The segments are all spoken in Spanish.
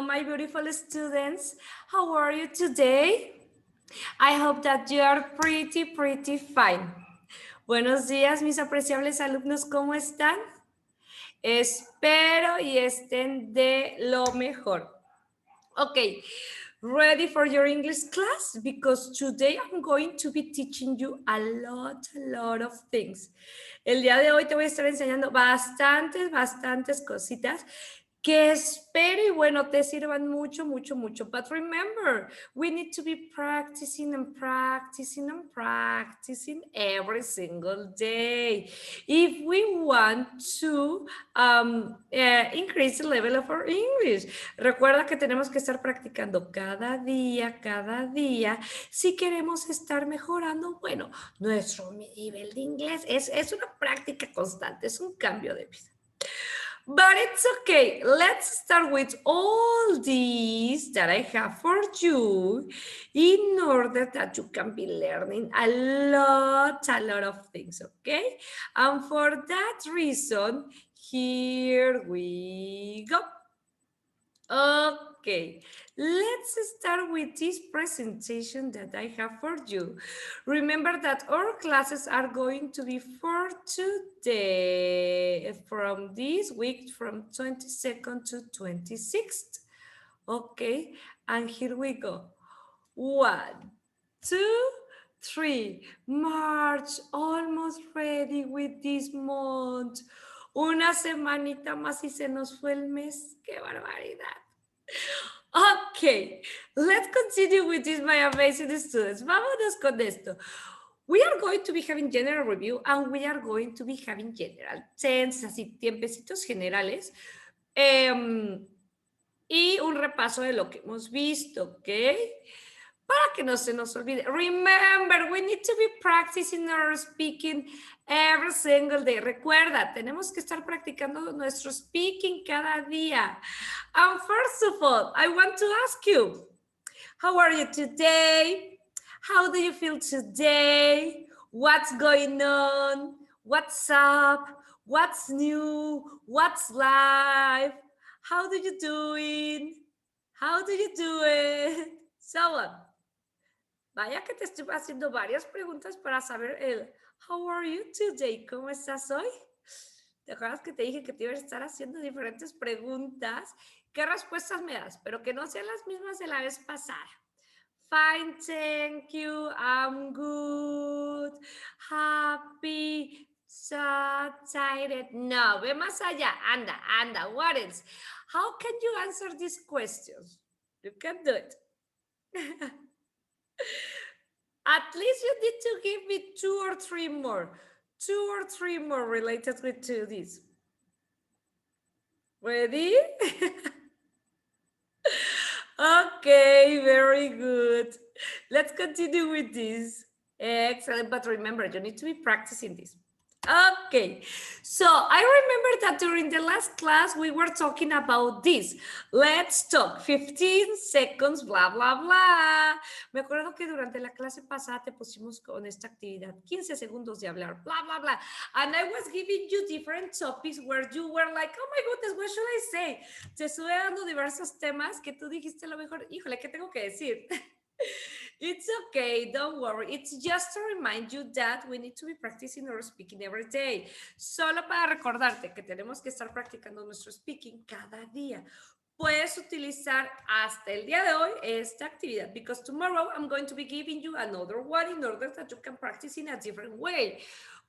my beautiful students. How are you today? I hope that you are pretty fine. Buenos días, mis apreciables alumnos, ¿cómo están? Espero y estén de lo mejor. Okay, ready for your English class? Because today I'm going to be teaching you a lot of things. El día de hoy te voy a estar enseñando bastantes cositas que espero y bueno, te sirvan mucho. But remember, we need to be practicing every single day if we want to increase the level of our English. Recuerda que tenemos que estar practicando cada día, si queremos estar mejorando, bueno, nuestro nivel de inglés es una práctica constante, es un cambio de vida. But it's okay. Let's start with all these that I have for you in order that you can be learning a lot of things, okay? And for that reason, here we go. Okay, let's start with this presentation that I have for you. Remember that our classes are going to be for today, from this week, from 22nd to 26th. Okay, and here we go. 1, 2, 3. March, almost ready with this month. Una semanita más y se nos fue el mes. ¡Qué barbaridad! Okay, let's continue with this, my amazing students. Vámonos con esto. We are going to be having general review and we are going to be having general tense, así tiempecitos generales. Y un repaso de lo que hemos visto, ¿ok? Para que no se nos olvide. Remember, we need to be practicing our speaking every single day. Recuerda, tenemos que estar practicando nuestro speaking cada día. And first of all, I want to ask you, how are you today? How do you feel today? What's going on? What's up? What's new? What's live? How do you doing? How do you do it? So on. Vaya que te estoy haciendo varias preguntas para saber el how are you today? ¿Cómo estás hoy? ¿Te acuerdas que te dije que te iba a estar haciendo diferentes preguntas? ¿Qué respuestas me das? Pero que no sean las mismas de la vez pasada. Fine, thank you, I'm good, happy, so excited. No, ve más allá. Anda. What else? How can you answer these questions? You can do it. At least you need to give me 2 or 3 more. 2 or 3 more related to this. Ready? Okay, very good. Let's continue with this. Excellent, but remember, you need to be practicing this. Okay, so I remember that during the last class, we were talking about this. Let's talk, 15 seconds, bla, bla, bla. Me acuerdo que durante la clase pasada te pusimos con esta actividad, 15 segundos de hablar, bla, bla, bla. And I was giving you different topics where you were like, oh my goodness, what should I say? Te estuve dando diversos temas que tú dijiste a lo mejor, híjole, ¿qué tengo que decir? It's okay, don't worry. It's just to remind you that we need to be practicing our speaking every day. Solo para recordarte que tenemos que estar practicando nuestro speaking cada día. Puedes utilizar hasta el día de hoy esta actividad because tomorrow I'm going to be giving you another one in order that you can practice in a different way.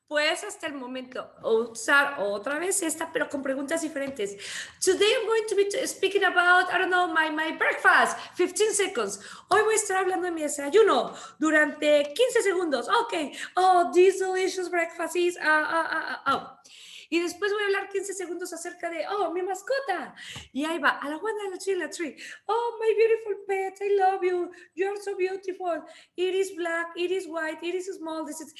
Puedes hasta el momento usar otra vez esta, pero con preguntas diferentes. Today I'm going to be speaking about, I don't know, my breakfast, 15 seconds. Hoy voy a estar hablando de mi desayuno durante 15 segundos. Ok, oh, this delicious breakfast is, oh. Y después voy a hablar 15 segundos acerca de, oh, mi mascota. Y ahí va, a la one, a la two, a la three. Oh, my beautiful pet, I love you. You're so beautiful. It is black, it is white, it is small, this is...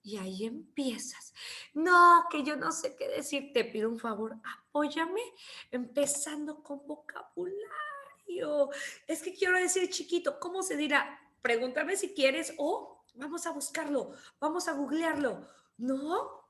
Y ahí empiezas. No, que yo no sé qué decir. Te pido un favor, apóyame empezando con vocabulario. Es que quiero decir chiquito, ¿cómo se dirá? Pregúntame si quieres o vamos a buscarlo, vamos a googlearlo. No,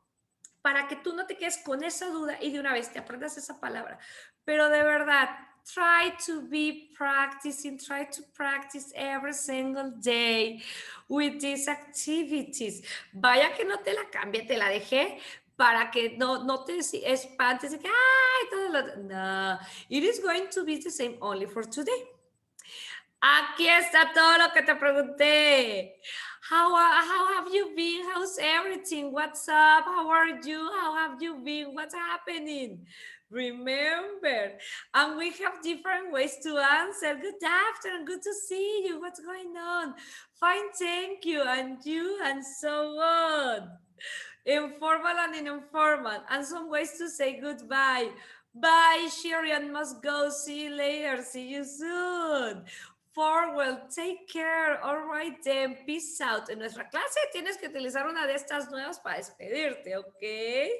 para que tú no te quedes con esa duda y de una vez te aprendas esa palabra. Pero de verdad, try to be practicing, try to practice every single day with these activities. Vaya que no te la cambie, te la dejé para que no te espantes de que, ay, todo lo... No, it is going to be the same only for today. Aquí está todo lo que te pregunté. How have you been? How's everything? What's up? How are you? How have you been? What's happening? Remember, and we have different ways to answer. Good afternoon, good to see you. What's going on? Fine, thank you, and you, and so on. Informal and informal, and some ways to say goodbye. Bye, Shirian, must go. See you later. See you soon. Farewell, take care. All right then, peace out. En nuestra clase tienes que utilizar una de estas nuevas para despedirte, ¿ok?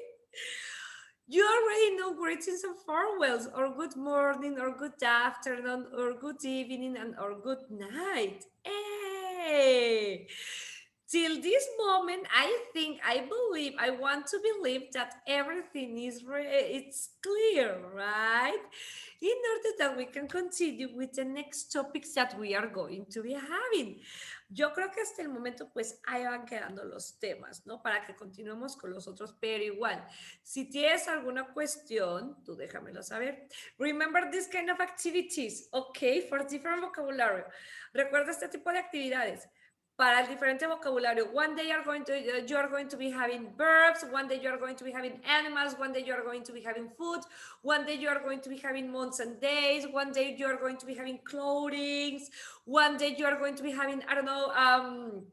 You already know greetings and farewells, or good morning, or good afternoon, or good evening, and or good night. Hey! Till this moment, I believe, I want to believe that everything is it's clear, right? In order that we can continue with the next topics that we are going to be having. Yo creo que hasta el momento, pues, ahí van quedando los temas, ¿no? Para que continuemos con los otros, pero igual, si tienes alguna cuestión, tú déjamelo saber. Remember this kind of activities, okay, for different vocabulary. Recuerda este tipo de actividades. Para el diferente vocabulario. One day you are going to be having verbs, one day you are going to be having animals, one day you are going to be having food, one day you are going to be having months and days, one day you are going to be having clothing, one day you are going to be having, I don't know,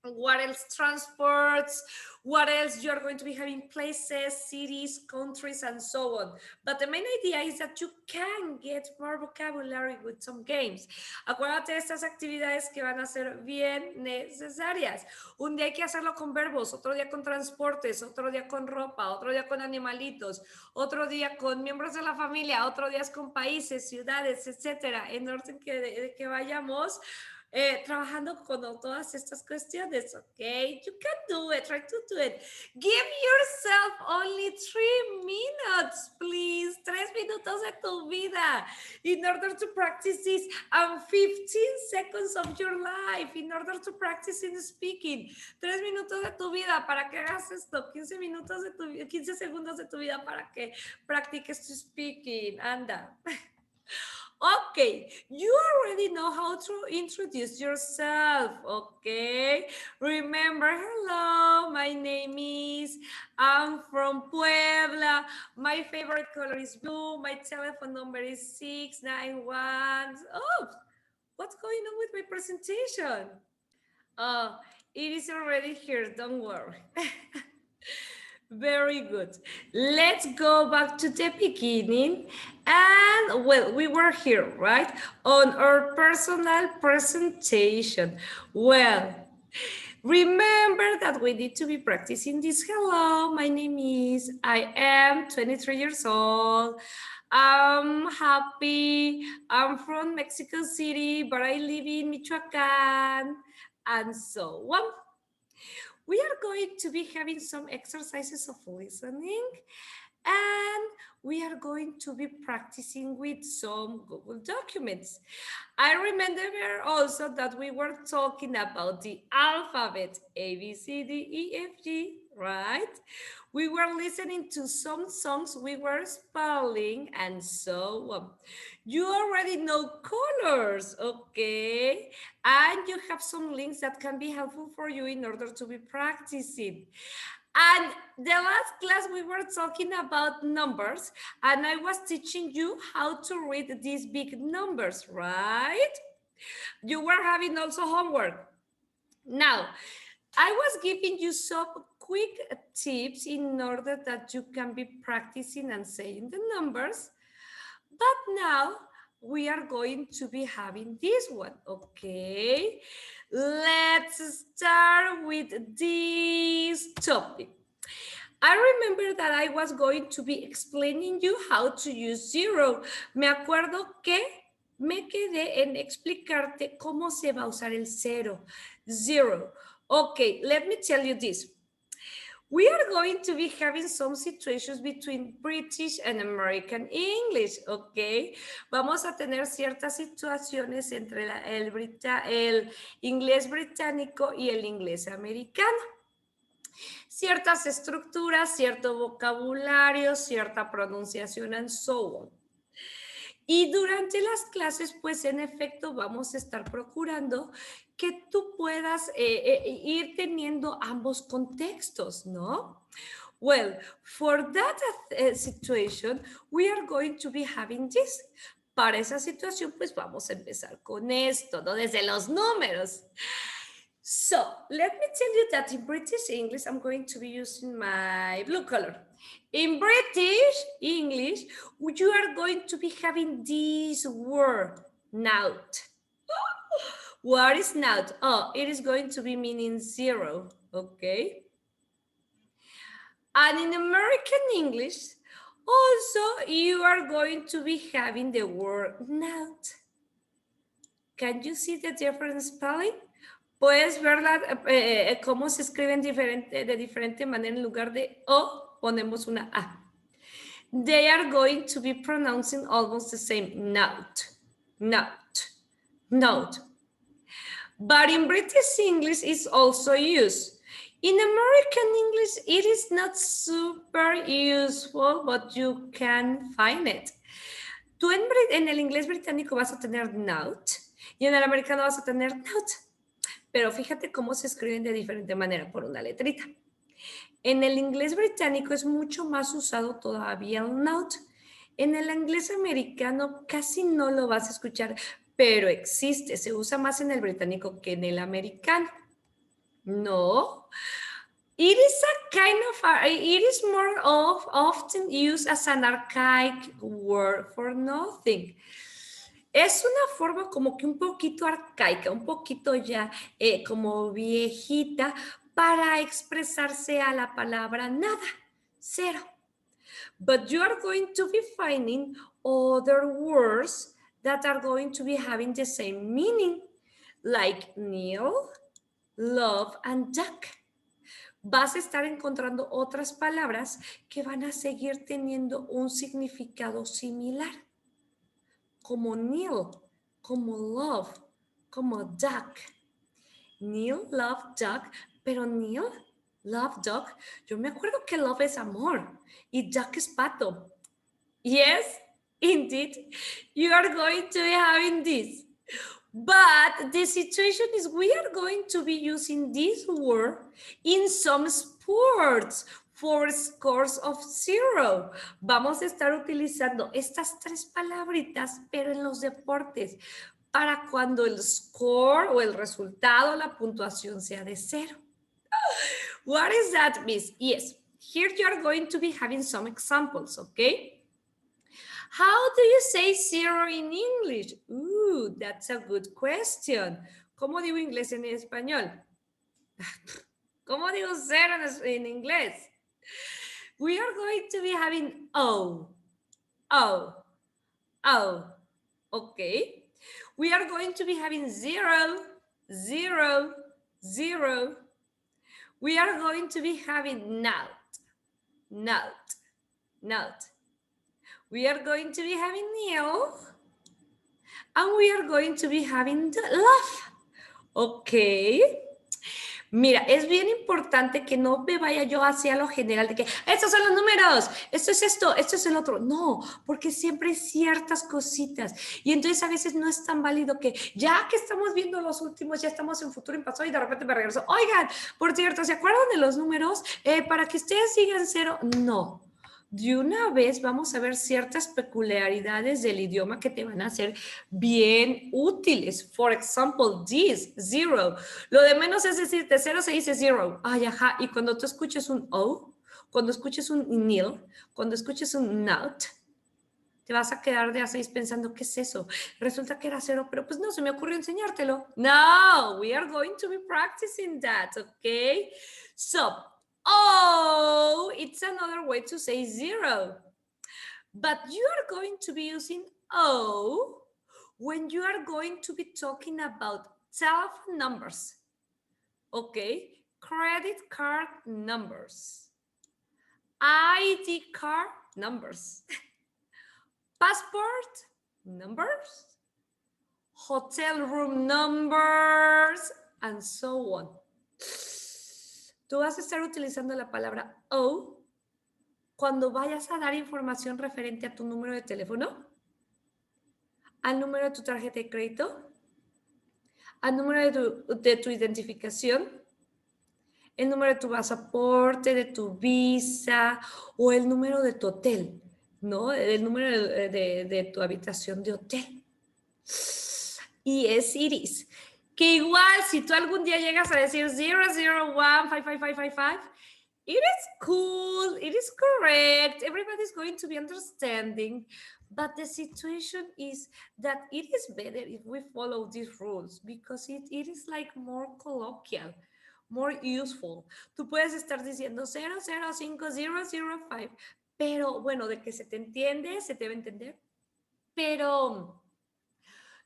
what else, transports, what else you are going to be having, places, cities, countries, and so on. But the main idea is that you can get more vocabulary with some games. Acuérdate de estas actividades que van a ser bien necesarias. Un día hay que hacerlo con verbos, otro día con transportes, otro día con ropa, otro día con animalitos, otro día con miembros de la familia, otro día con países, ciudades, etcétera, en orden que vayamos trabajando con todas estas cuestiones, okay? You can do it, try to do it. Give yourself only 3 minutes, please. 3 minutos de tu vida in order to practice this, and 15 seconds of your life in order to practice in speaking. 3 minutos de tu vida para que hagas esto, 15 segundos de tu vida para que practiques tu speaking. Anda. Okay, you already know how to introduce yourself, okay? Remember, hello, my name is, I'm from Puebla, my favorite color is blue, my telephone number is 691. Oh, what's going on with my presentation? It is already here, don't worry. Very good. Let's go back to the beginning. And well, we were here, right? On our personal presentation. Well, remember that we need to be practicing this. Hello, my name is, I am 23 years old. I'm happy. I'm from Mexico City, but I live in Michoacan. And so on. We are going to be having some exercises of listening, and we are going to be practicing with some Google documents. I remember also that we were talking about the alphabet, A, B, C, D, E, F, G, right? We were listening to some songs, we were spelling, and so on. You already know colors, okay? And you have some links that can be helpful for you in order to be practicing. And the last class we were talking about numbers, and I was teaching you how to read these big numbers, right? You were having also homework. Now, I was giving you some quick tips in order that you can be practicing and saying the numbers. But now we are going to be having this one, okay? Let's start with this topic. I remember that I was going to be explaining you how to use zero. Me acuerdo que me quedé en explicarte cómo se va a usar el cero. Zero. Okay, let me tell you this. We are going to be having some situations between British and American English, ¿ok? Vamos a tener ciertas situaciones entre el inglés británico y el inglés americano. Ciertas estructuras, cierto vocabulario, cierta pronunciación, and so on. Y durante las clases, pues en efecto vamos a estar procurando que tú puedas ir teniendo ambos contextos, ¿no? Well, for that situation, we are going to be having this. Para esa situación, pues vamos a empezar con esto, ¿no? Desde los números. So, let me tell you that in British English, I'm going to be using my blue color. In British English, you are going to be having this word, not. What is not? Oh, it is going to be meaning zero, okay? And in American English, also you are going to be having the word not. Can you see the different spelling? Puedes ver cómo se escriben de diferente manera. En lugar de O, ponemos una A. They are going to be pronouncing almost the same. Not, not, not. But in British English, it's also used. In American English, it is not super useful, but you can find it. Tú en el inglés británico vas a tener not y en el americano vas a tener not. Pero fíjate cómo se escriben de diferente manera por una letrita. En el inglés británico es mucho más usado todavía el not. En el inglés americano casi no lo vas a escuchar, pero existe. Se usa más en el británico que en el americano. No. It is a kind of, it is more often used as an archaic word for nothing. Es una forma como que un poquito arcaica, un poquito ya como viejita para expresarse a la palabra nada, cero. But you are going to be finding other words that are going to be having the same meaning, like kneel, love, and duck. Vas a estar encontrando otras palabras que van a seguir teniendo un significado similar, como kneel, como love, como duck. Kneel, love, duck, pero kneel, love, duck. Yo me acuerdo que love es amor y duck es pato. Yes, indeed, you are going to be having this. But the situation is we are going to be using this word in some sports for scores of zero. Vamos a estar utilizando estas tres palabritas, pero en los deportes, para cuando el score o el resultado, la puntuación sea de cero. What is that, Miss? Yes, here you are going to be having some examples, okay? How do you say zero in English? Ooh, that's a good question. ¿Cómo digo inglés en español? ¿Cómo digo cero en inglés? We are going to be having O. O. O. Okay. We are going to be having zero, zero, zero. We are going to be having not, not, not. We are going to be having kneel. And we are going to be having the love. Ok. Mira, es bien importante que no me vaya yo hacia lo general de que estos son los números, esto es el otro. No, porque siempre hay ciertas cositas. Y entonces a veces no es tan válido que ya que estamos viendo los últimos, ya estamos en futuro, en pasado y de repente me regreso. Oigan, por cierto, ¿se acuerdan de los números? Para que ustedes sigan cero. No. De una vez vamos a ver ciertas peculiaridades del idioma que te van a ser bien útiles. For example, this, zero. Lo de menos es decir, de cero se dice zero. Ay, ajá. Y cuando tú escuches un O, cuando escuches un nil, cuando escuches un not, te vas a quedar de a 6 pensando, ¿qué es eso? Resulta que era cero, pero pues no, se me ocurrió enseñártelo. No, we are going to be practicing that, okay? So, oh, it's another way to say zero. But you are going to be using O when you are going to be talking about telephone numbers. Okay? credit card numbers, ID card numbers, passport numbers, hotel room numbers, and so on. Tú vas a estar utilizando la palabra O cuando vayas a dar información referente a tu número de teléfono, al número de tu tarjeta de crédito, al número de tu identificación, el número de tu pasaporte, de tu visa o el número de tu hotel, ¿no? El número de tu habitación de hotel. Y es Iris. Que igual, si tú algún día llegas a decir 001555555, it is cool, it is correct, everybody's going to be understanding, but the situation is that it is better if we follow these rules because it is like more colloquial, more useful. Tú puedes estar diciendo 0050005, pero bueno, de que se te entiende, se te debe entender, pero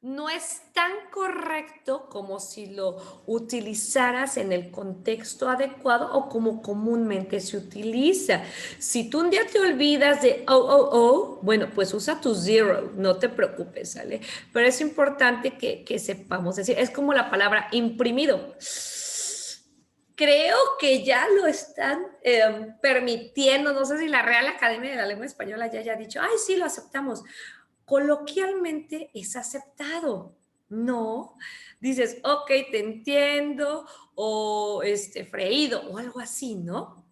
no es tan correcto como si lo utilizaras en el contexto adecuado o como comúnmente se utiliza. Si tú un día te olvidas de bueno, pues usa tu zero, no te preocupes, ¿sale? Pero es importante que sepamos decir, es como la palabra imprimido. Creo que ya lo están permitiendo, no sé si la Real Academia de la Lengua Española ya haya dicho, ay, sí, lo aceptamos. Coloquialmente es aceptado, ¿no? Dices, ok, te entiendo, o freído, o algo así, ¿no?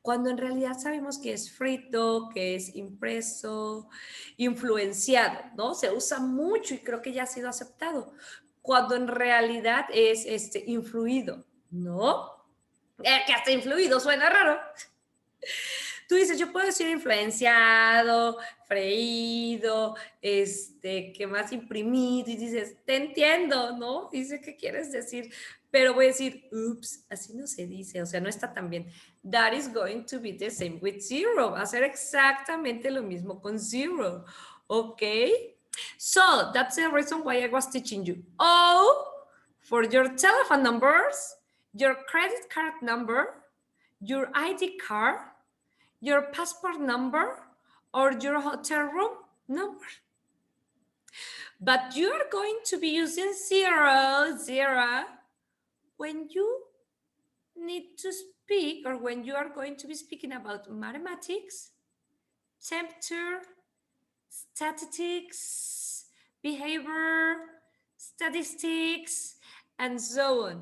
Cuando en realidad sabemos que es frito, que es impreso, influenciado, ¿no? Se usa mucho y creo que ya ha sido aceptado. Cuando en realidad es influido, ¿no? Que hasta influido suena raro. Tú dices, yo puedo decir influenciado, freído, que más imprimido, y dices, te entiendo, ¿no? Dice, ¿qué quieres decir? Pero voy a decir, ups, así no se dice, o sea, no está tan bien. That is going to be the same with zero. Va a ser exactamente lo mismo con zero, ¿ok? So, that's the reason why I was teaching you. O, for your telephone numbers, your credit card number, your ID card, your passport number, or your hotel room number. But you are going to be using zero when you need to speak or when you are going to be speaking about mathematics, temperature, statistics, behavior, statistics, and so on.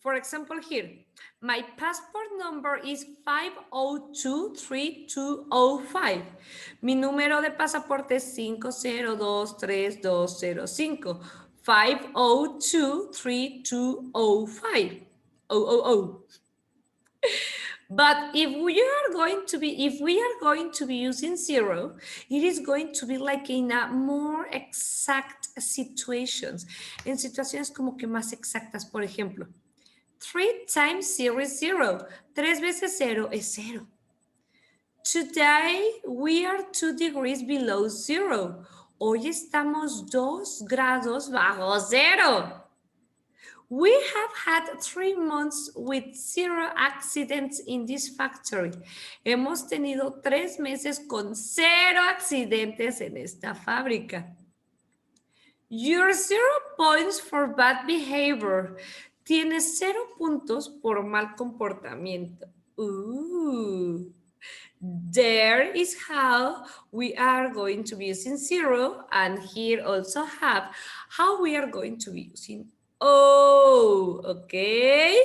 For example, here, my passport number is 5023205. Mi número de pasaporte es 5023205. 5023205. Oh. But if we are going to be using zero, it is going to be like in a more exact situations. En situaciones como que más exactas, por ejemplo. 3 times 0 is 0. 3 veces 0 es 0. Today we are 2 degrees below 0. Hoy estamos 2 grados bajo 0. We have had 3 months with 0 accidents in this factory. Hemos tenido 3 meses con 0 accidentes en esta fábrica. Your 0 points for bad behavior. Tienes 0 puntos por mal comportamiento. There is how we are going to be using 0, and here also have how we are going to be using O, okay?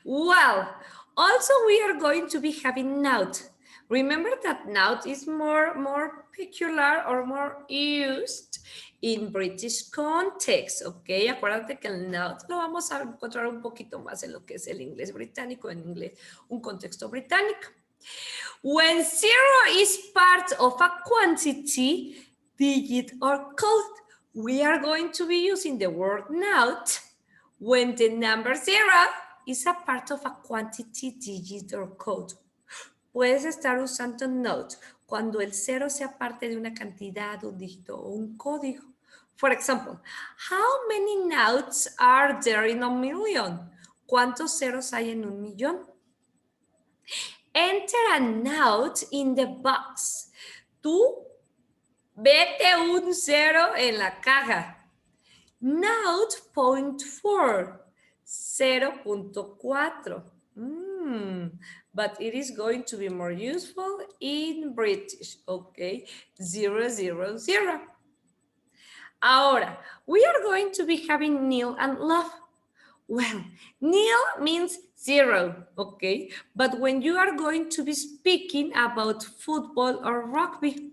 Well, also we are going to be having not. Remember that not is more peculiar or more used in British context, ¿ok? Acuérdate que el not lo vamos a encontrar un poquito más en lo que es el inglés británico, en inglés, un contexto británico. When 0 is part of a quantity, digit, or code, we are going to be using the word not when the number 0 is a part of a quantity, digit, or code. Puedes estar usando not cuando el 0 sea parte de una cantidad, un dígito o un código. For example, how many noughts are there in a million? ¿Cuántos ceros hay en un millón? Enter a note in the box. Tú vete un cero en la caja. Note point 4, 0.4. But it is going to be more useful in British, okay? 000. Ahora, we are going to be having nil and love. Well, nil means 0, okay? But when you are going to be speaking about football or rugby,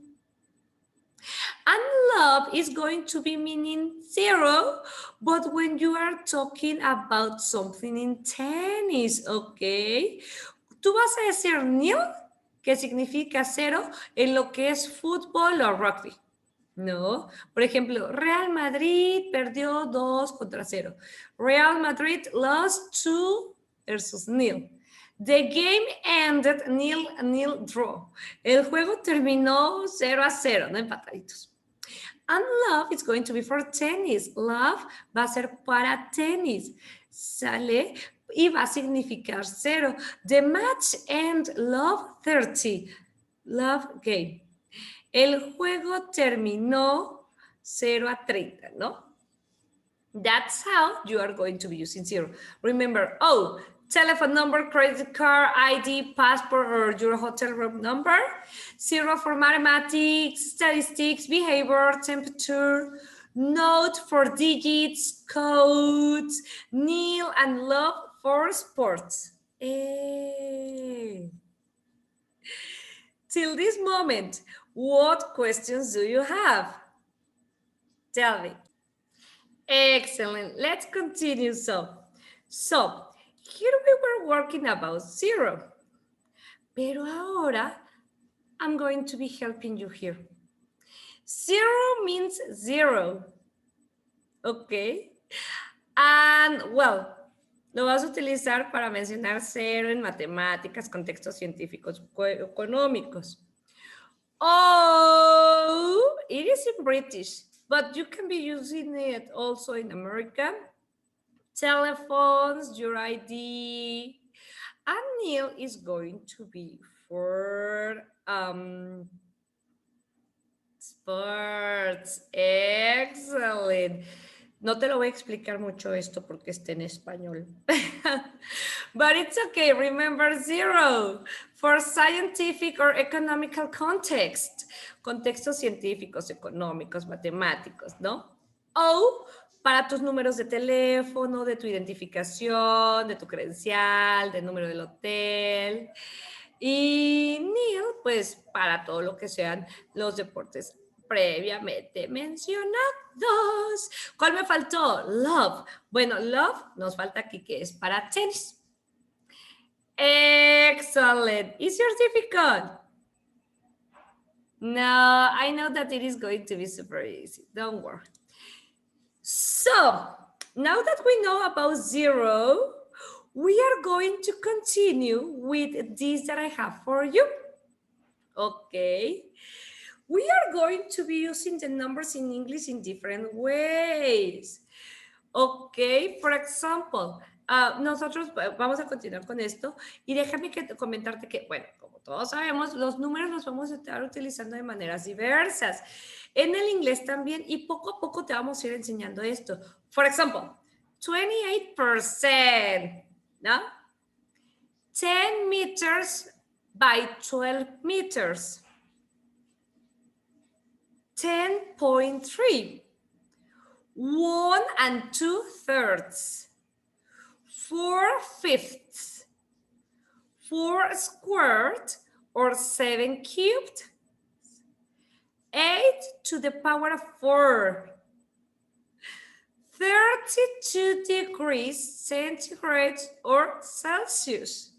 and love is going to be meaning 0, but when you are talking about something in tennis, okay? Tú vas a decir nil, que significa 0, en lo que es fútbol o rugby. No, por ejemplo, Real Madrid perdió 2-0. Real Madrid lost 2 versus nil. The game ended nil draw. El juego terminó 0-0, no empataditos. And love is going to be for tennis. Love va a ser para tenis. ¿Sale? Y va a significar 0. The match end love 30. Love game. El juego terminó 0-30, ¿no? That's how you are going to be using 0. Remember, telephone number, credit card, ID, passport, or your hotel room number. 0 for mathematics, statistics, behavior, temperature. Note for digits, codes. Nil and love for sports. Till this moment, what questions do you have? Tell me. Excellent. Let's continue. So here we were working about 0. Pero ahora, I'm going to be helping you here. 0 means 0. Okay. And well, lo vas a utilizar para mencionar 0 en matemáticas, contextos científicos, económicos. Oh, it is in British, but you can be using it also in American. Telephones, your ID. And nil is going to be for sports. Excellent. No te lo voy a explicar mucho esto porque está en español. But it's okay. Remember 0 for scientific or economical context. Contextos científicos, económicos, matemáticos, ¿no? O para tus números de teléfono, de tu identificación, de tu credencial, del número del hotel. Y nil, pues para todo lo que sean los deportes previamente mencionados. ¿Cuál me faltó? Love. Bueno, love nos falta aquí que es para tenis. Excellent. Is yours difficult? No, I know that it is going to be super easy. Don't worry. So, now that we know about 0, we are going to continue with this that I have for you. Okay. We are going to be using the numbers in English in different ways. Okay, for example, nosotros vamos a continuar con esto y déjame comentarte que, bueno, como todos sabemos, los números los vamos a estar utilizando de maneras diversas. En el inglés también y poco a poco te vamos a ir enseñando esto. For example, 28%, ¿no? 10 meters by 12 meters. 10.3. 1 2/3. 4/5. 4 squared or 7 cubed. 8 to the power of 4. 32 degrees centigrade or Celsius.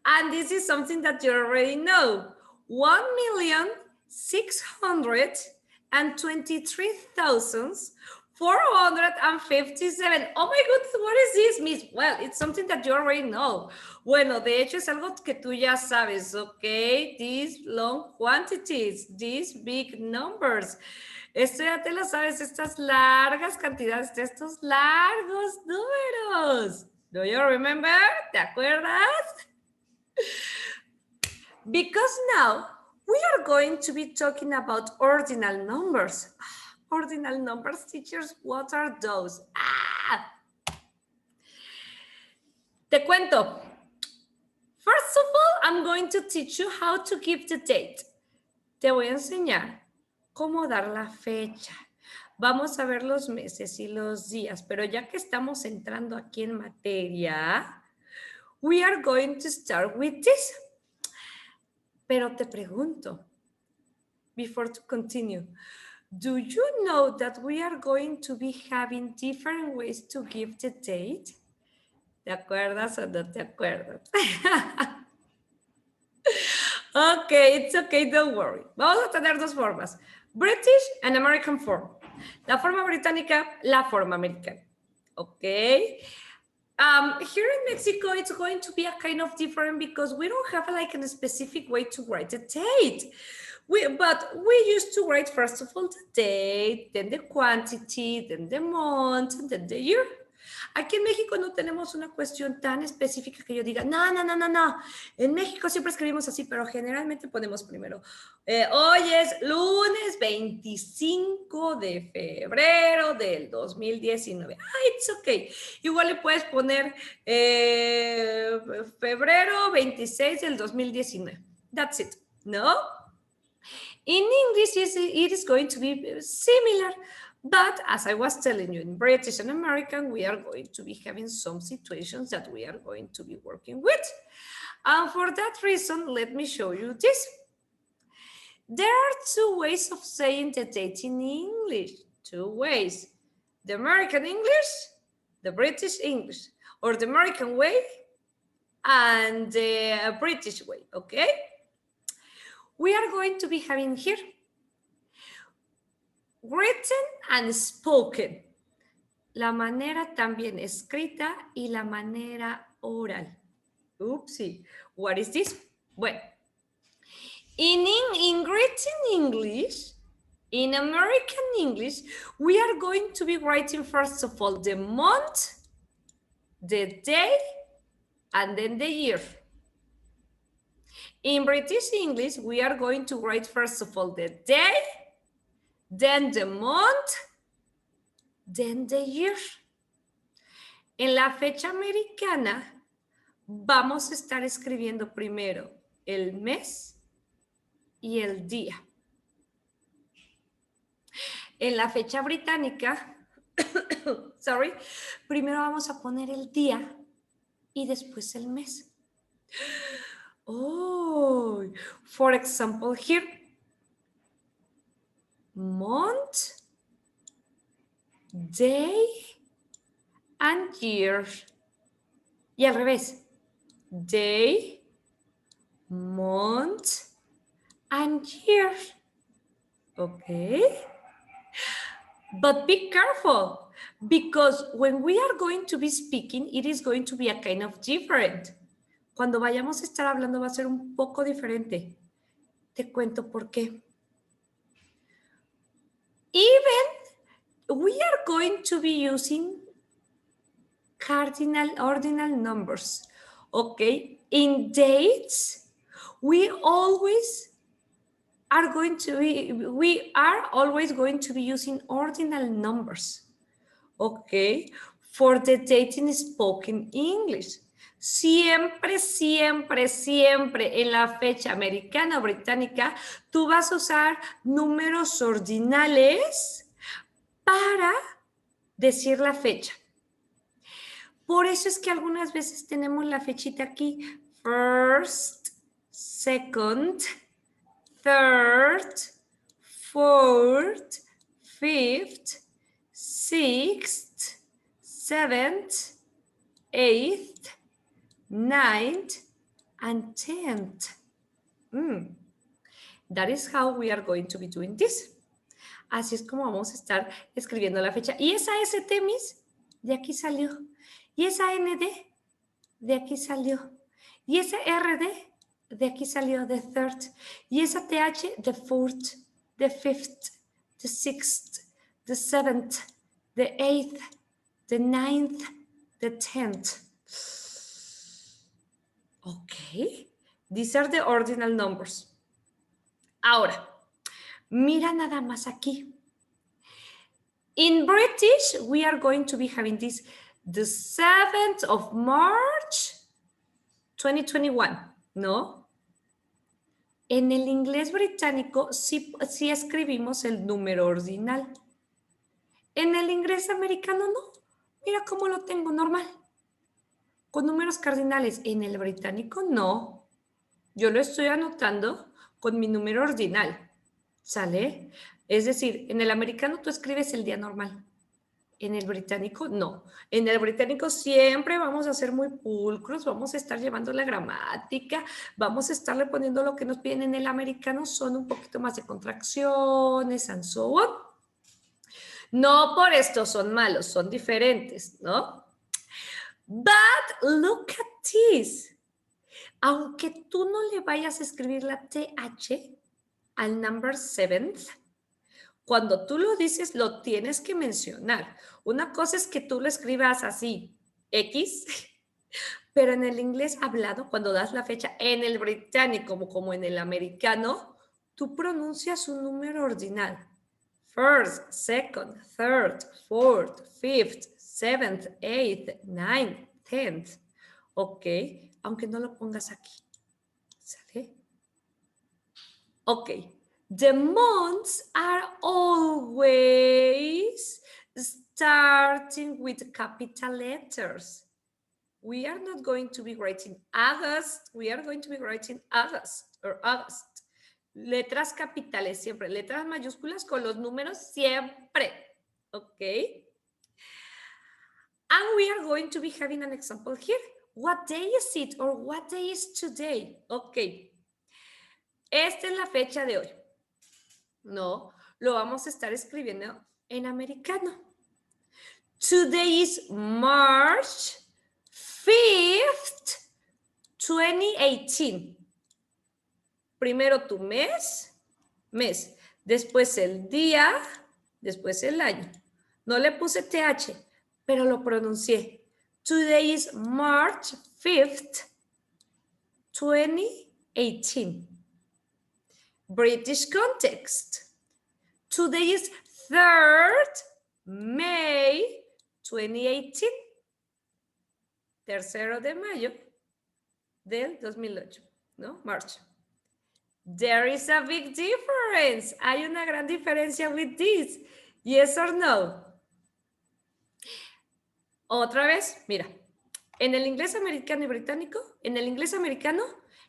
And this is something that you already know. 1,623,4 457. Oh my goodness, what is this, Miss? Well, it's something that you already know. Bueno, de hecho es algo que tú ya sabes, okay? These long quantities, these big numbers. Esto ya te lo sabes, estas largas cantidades de estos largos números. Do you remember? ¿Te acuerdas? Because now we are going to be talking about ordinal numbers. Ordinal numbers, teachers, what are those? Te cuento. First of all, I'm going to teach you how to give the date. Te voy a enseñar cómo dar la fecha. Vamos a ver los meses y los días, pero ya que estamos entrando aquí en materia, we are going to start with this. Pero te pregunto, before to continue, do you know that we are going to be having different ways to give the date? ¿Te acuerdas o no te acuerdas? Ok, it's okay, don't worry. Vamos a tener dos formas, British and American form. La forma británica, la forma americana. Okay. Here in Mexico, it's going to be a kind of different because we don't have like a specific way to write the date. But we used to write first of all the date, then the quantity, then the month, and then the year. Aquí en México no tenemos una cuestión tan específica que yo diga, no. En México siempre escribimos así, pero generalmente ponemos primero, hoy es lunes 25 de febrero del 2019. It's okay. Igual le puedes poner febrero 26 del 2019. That's it, ¿no? In English, it is going to be similar. But as I was telling you, in British and American, we are going to be having some situations that we are going to be working with. And for that reason, let me show you this. There are two ways of saying the date in English. Two ways. The American English, the British English, or the American way and the British way, okay? We are going to be having here written and spoken. La manera también escrita y la manera oral. Oopsie. What is this? Well, in written English, in American English, we are going to be writing first of all the month, the day, and then the year. In British English, we are going to write first of all the day, then the month, then the year. En la fecha americana, vamos a estar escribiendo primero el mes y el día. En la fecha británica, sorry, primero vamos a poner el día y después el mes. Oh, for example, here, month, day, and year. Y al revés, day, month, and year. Okay? But be careful, because when we are going to be speaking, it is going to be a kind of different. Cuando vayamos a estar hablando va a ser un poco diferente. Te cuento por qué. Even we are going to be using ordinal numbers, okay? In dates, we are always going to be using ordinal numbers, okay? For the date in spoken English. Siempre, siempre, siempre en la fecha americana o británica, tú vas a usar números ordinales para decir la fecha. Por eso es que algunas veces tenemos la fechita aquí. First, second, third, fourth, fifth, sixth, seventh, eighth, ninth, and 10th. That is how we are going to be doing this. Así es como vamos a estar escribiendo la fecha. ¿Y esa ST, Miss? De aquí salió. ¿Y esa ND? De aquí salió. ¿Y esa RD? De aquí salió, the third. ¿Y esa TH? The fourth, the fifth, the sixth, the seventh, the eighth, the ninth, the 10th. Okay. These are the ordinal numbers. Ahora, mira nada más aquí. In British, we are going to be having this the 7th of March, 2021, ¿no? En el inglés británico sí escribimos el número ordinal. En el inglés americano no. Mira cómo lo tengo normal. Con números cardinales. En el británico no. Yo lo estoy anotando con mi número ordinal. ¿Sale? Es decir, en el americano tú escribes el día normal. En el británico no. En el británico siempre vamos a ser muy pulcros, vamos a estar llevando la gramática, vamos a estarle poniendo lo que nos piden. En el americano son un poquito más de contracciones and so on. No por esto son malos, son diferentes, ¿no? But look at this. Aunque tú no le vayas a escribir la TH al number 7th, cuando tú lo dices, lo tienes que mencionar. Una cosa es que tú lo escribas así, X, pero en el inglés hablado, cuando das la fecha, en el británico como en el americano, tú pronuncias un número ordinal. First, second, third, fourth, fifth, seventh, eighth, ninth, 10th. Ok, aunque no lo pongas aquí. ¿Sale? Ok. The months are always starting with capital letters. We are not going to be writing August. We are going to be writing August or August. Letras capitales siempre. Letras mayúsculas con los números siempre. ¿Ok? And we are going to be having an example here. What day is it or what day is today? Ok. Esta es la fecha de hoy. No, lo vamos a estar escribiendo en americano. Today is March 5th, 2018. Primero tu mes. Después el día, después el año. No le puse TH, pero lo pronuncié. Today is March 5th, 2018. British context. Today is 3rd May 2018. Tercero de mayo del 2008, ¿no? March. There is a big difference. Hay una gran diferencia with this. Yes or no? Otra vez, mira. En el inglés americano y británico, en el inglés americano,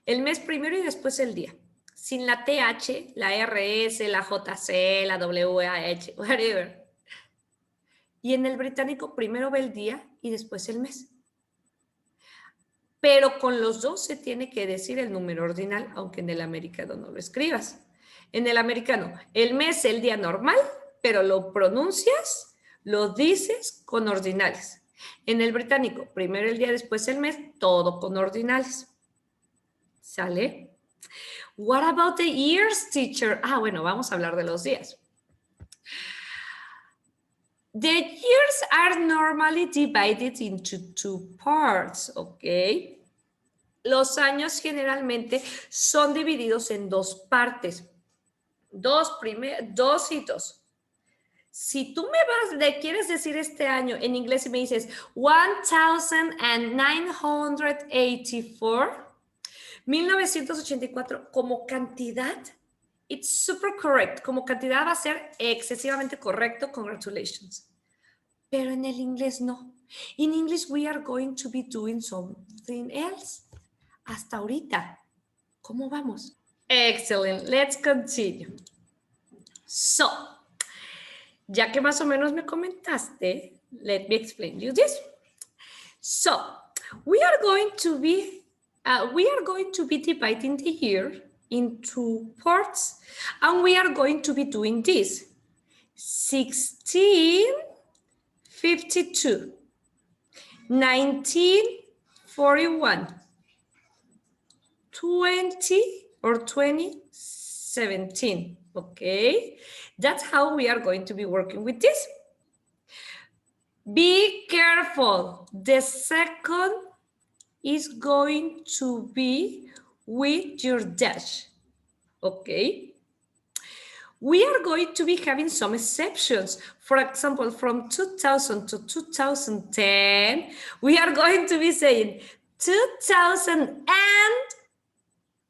el mes primero y después el día. Sin la TH, la RS, la JC, la WH, whatever. Y en el británico primero va el día y después el mes. Pero con los dos se tiene que decir el número ordinal, aunque en el americano no lo escribas. En el americano, el mes, el día normal, pero lo pronuncias, lo dices con ordinales. En el británico, primero el día, después el mes, todo con ordinales. ¿Sale? What about the years, teacher? Ah, bueno, vamos a hablar de los días. The years are normally divided into 2 parts, ¿ok? Los años generalmente son divididos en 2 partes. Dos hitos. Si tú le quieres decir este año en inglés y me dices 1984 como cantidad, it's super correct. Como cantidad va a ser excesivamente correcto. Congratulations. Pero en el inglés no. In English we are going to be doing something else. Hasta ahorita. ¿Cómo vamos? Excellent. Let's continue. So, ya que más o menos me comentaste, let me explain you this. So, we are going to be dividing the year into parts, and we are going to be doing this. 1652, 1941, 2017. Okay, that's how we are going to be working with this. Be careful. The second is going to be with your dash. Okay. We are going to be having some exceptions. For example, from 2000 to 2010, we are going to be saying 2000 and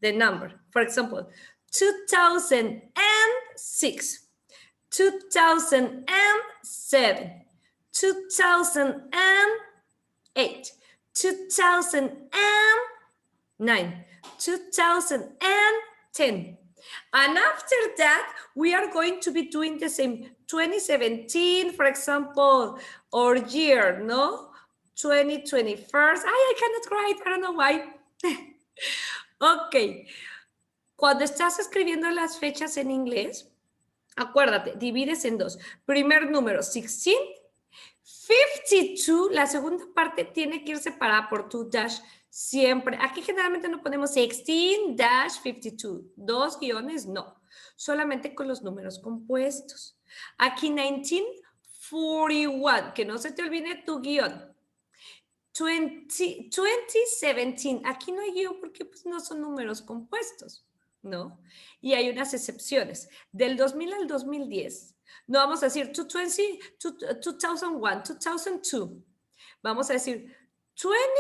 the number. For example, 2006, 2007, 2008, 2009, 2010. And after that, we are going to be doing the same. 2017, for example, or year, no? 2021. I cannot write, I don't know why. Ok. Cuando estás escribiendo las fechas en inglés, acuérdate, divides en dos. Primer número, 16. 52, la segunda parte tiene que ir separada por tu dash. Siempre, aquí generalmente no ponemos 16-52, dos guiones, no, solamente con los números compuestos. Aquí 1941, que no se te olvide tu guión. 2017, aquí no hay guión porque pues, no son números compuestos, ¿no? Y hay unas excepciones. Del 2000 al 2010, no vamos a decir 2001, 2002. Vamos a decir 2001,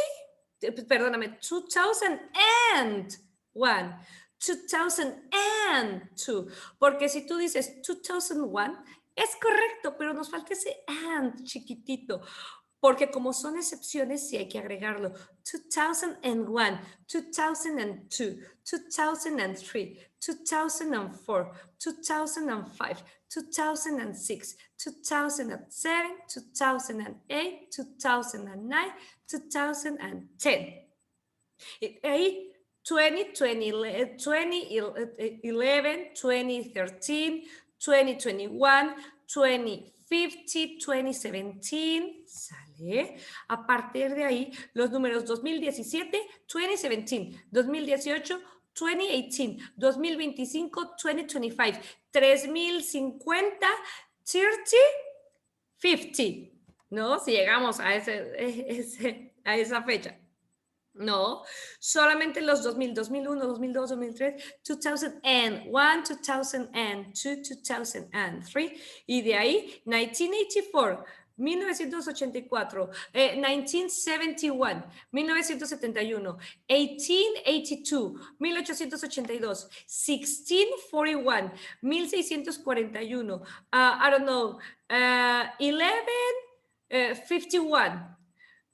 2002. Porque si tú dices 2001, es correcto, pero nos falta ese and chiquitito. Porque como son excepciones, sí hay que agregarlo. 2001, 2002, 2003, 2004, 2005, 2006, 2007, 2008, 2009, 2010. Ahí 2011, 2013, 2021, 2050, 2017. ¿Sale? A partir de ahí, los números 2017, 2017, 2018, 2018, 2025, 2025, 3050, 30, 50. ¿No? Si llegamos a esa fecha. No, solamente los 2000, 2001, 2002, 2003, 2001, 2002, 2003 y de ahí 1984, 1984, 1971, 1971, 1882, 1882, 1641, 1641, I don't know, 1151,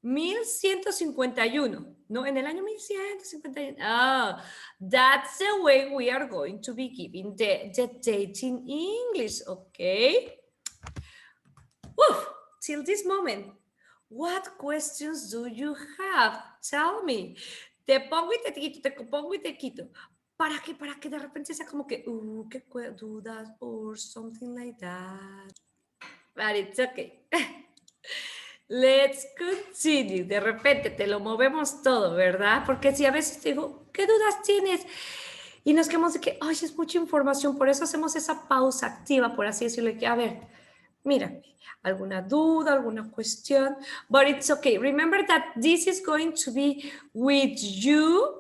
1151. No, en el año 1151. Oh, that's the way we are going to be giving the date in English, okay? Woo, till this moment, what questions do you have? Tell me. Te pongo y te quito, te pongo y te quito. ¿Para qué? Para que de repente sea como que, qué dudas or something like that. But it's okay. Let's continue. De repente te lo movemos todo, ¿verdad? Porque si a veces te digo, ¿qué dudas tienes? Y nos quedamos de que, ay, es mucha información, por eso hacemos esa pausa activa, por así decirlo, que a ver, mira, alguna duda, alguna cuestión, but it's okay. Remember that this is going to be with you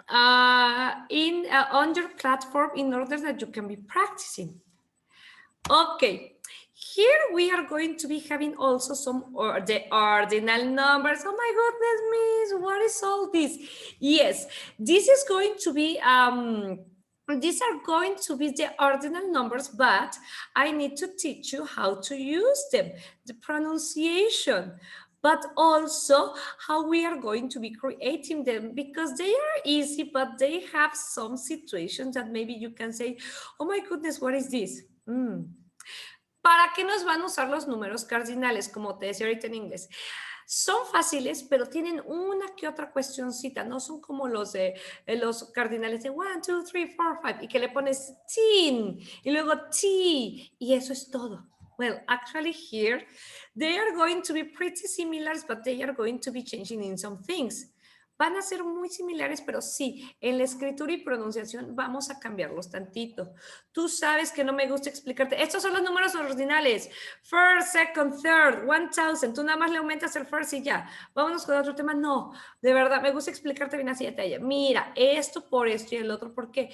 on your platform in order that you can be practicing. Okay. Here we are going to be having also some the ordinal numbers. Oh my goodness, Miss, what is all this? Yes, this is going to be, these are going to be the ordinal numbers, but I need to teach you how to use them, the pronunciation, but also how we are going to be creating them because they are easy, but they have some situations that maybe you can say, oh my goodness, what is this? ¿Para qué nos van a usar los números cardinales? Como te decía ahorita en inglés. Son fáciles, pero tienen una que otra cuestioncita, no son como los cardinales de 1, 2, 3, 4, 5 y que le pones tin y luego t y eso es todo. Well, actually here, they are going to be pretty similar, but they are going to be changing in some things. Van a ser muy similares, pero sí, en la escritura y pronunciación vamos a cambiarlos tantito. Tú sabes que no me gusta explicarte. Estos son los números ordinales. First, second, third, 1000. Tú nada más le aumentas el first y ya. Vámonos con otro tema. No, de verdad, me gusta explicarte bien así detalle. Mira, esto por esto y el otro por qué.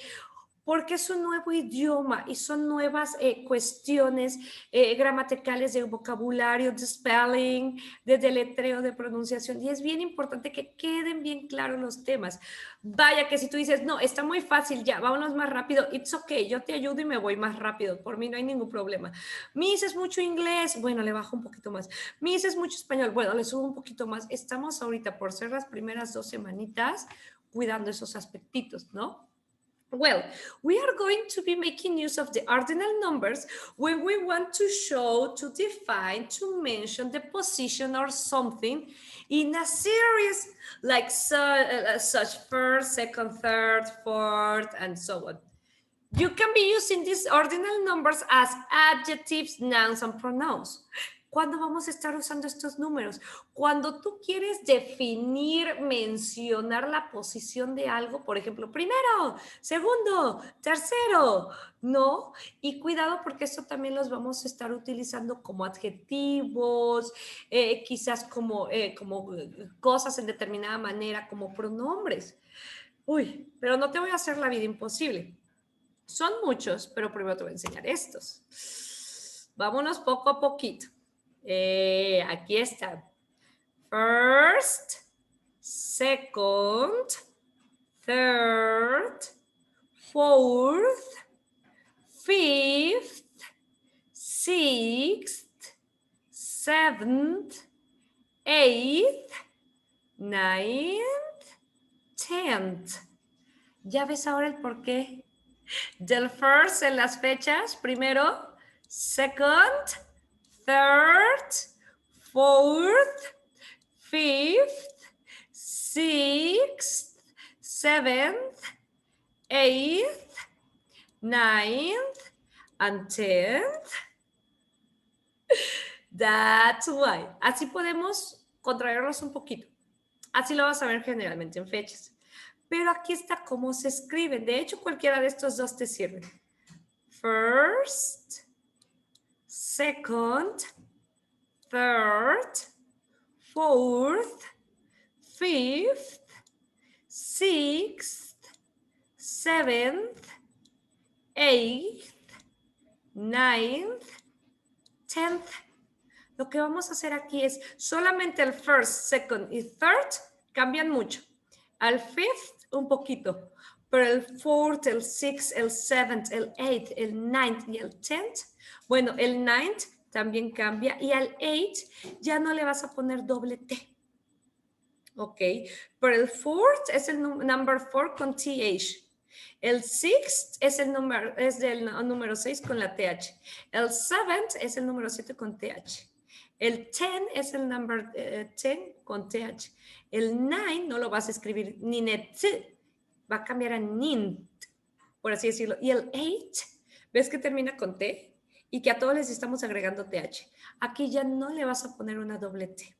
Porque es un nuevo idioma y son nuevas cuestiones gramaticales de vocabulario, de spelling, de deletreo, de pronunciación. Y es bien importante que queden bien claros los temas. Vaya que si tú dices, no, está muy fácil ya, vámonos más rápido, it's okay, yo te ayudo y me voy más rápido, por mí no hay ningún problema. Me dices mucho inglés, bueno, le bajo un poquito más. Me dices mucho español, bueno, le subo un poquito más. Estamos ahorita por ser las primeras 2 semanitas cuidando esos aspectitos, ¿no? Well, we are going to be making use of the ordinal numbers when we want to show, to define, to mention the position or something in a series like such first, second, third, fourth, and so on. You can be using these ordinal numbers as adjectives, nouns, and pronouns. ¿Cuándo vamos a estar usando estos números? Cuando tú quieres definir, mencionar la posición de algo, por ejemplo, primero, segundo, tercero, ¿no? Y cuidado porque esto también los vamos a estar utilizando como adjetivos, quizás como cosas en determinada manera, como pronombres. Uy, pero no te voy a hacer la vida imposible. Son muchos, pero primero te voy a enseñar estos. Vámonos poco a poquito. Aquí está. First, second, third, fourth, fifth, sixth, seventh, eighth, ninth, tenth. ¿Ya ves ahora el por qué? Del first en las fechas, primero, second, third, fourth, fifth, sixth, seventh, eighth, ninth, and tenth. That's why. Así podemos contraerlos un poquito. Así lo vas a ver generalmente en fechas. Pero aquí está cómo se escriben. De hecho, cualquiera de estos dos te sirven. First, second, third, fourth, fifth, sixth, seventh, eighth, ninth, tenth. Lo que vamos a hacer aquí es solamente el first, second y third cambian mucho. Al fifth un poquito, pero el fourth, el sixth, el seventh, el eighth, el ninth y el tenth, bueno, el ninth también cambia y al eight ya no le vas a poner doble T. Ok, pero el fourth es el number 4 con TH. El sixth es el número 6 con la TH. El seventh es el número 7 con TH. El 10 es el number 10 con TH. El 9 no lo vas a escribir ni net, va a cambiar a nint, por así decirlo. Y el 8, ¿ves que termina con T? Y que a todos les estamos agregando TH. Aquí ya no le vas a poner una doble T.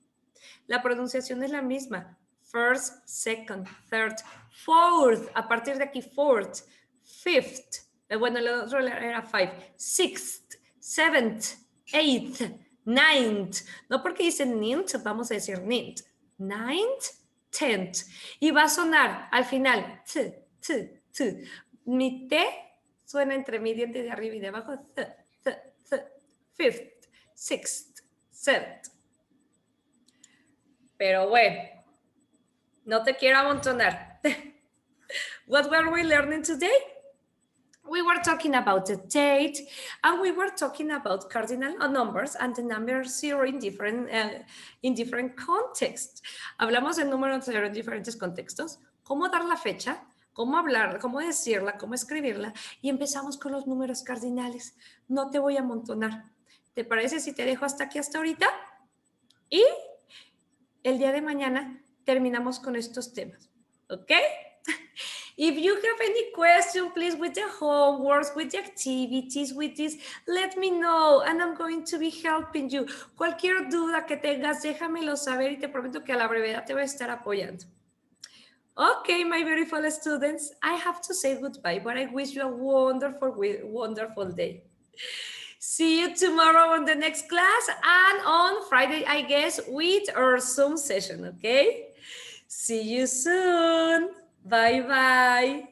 La pronunciación es la misma. First, second, third, fourth. A partir de aquí, fourth, fifth. Bueno, el otro era five. Sixth, seventh, eighth, ninth. No porque dice nint, vamos a decir nint. Ninth, tenth. Y va a sonar al final. T, t, t. Mi T suena entre mi diente de arriba y de abajo. Th, th, th. Fifth, sixth, seventh. Pero bueno, no te quiero amontonar. What were we learning today? We were talking about the date and we were talking about cardinal numbers and the number 0 in different contexts. Hablamos del número 0 en diferentes contextos, cómo dar la fecha, cómo hablarla, cómo decirla, cómo escribirla y empezamos con los números cardinales. No te voy a amontonar. ¿Te parece si te dejo hasta aquí hasta ahorita? Y el día de mañana terminamos con estos temas, ¿ok? If you have any question, please, with the homeworks, with the activities, with this, let me know, and I'm going to be helping you. Cualquier duda que tengas, déjamelo saber y te prometo que a la brevedad te voy a estar apoyando. Okay, my beautiful students, I have to say goodbye, but I wish you a wonderful, wonderful day. See you tomorrow on the next class and on Friday, I guess, with our Zoom session, okay? See you soon. Bye-bye.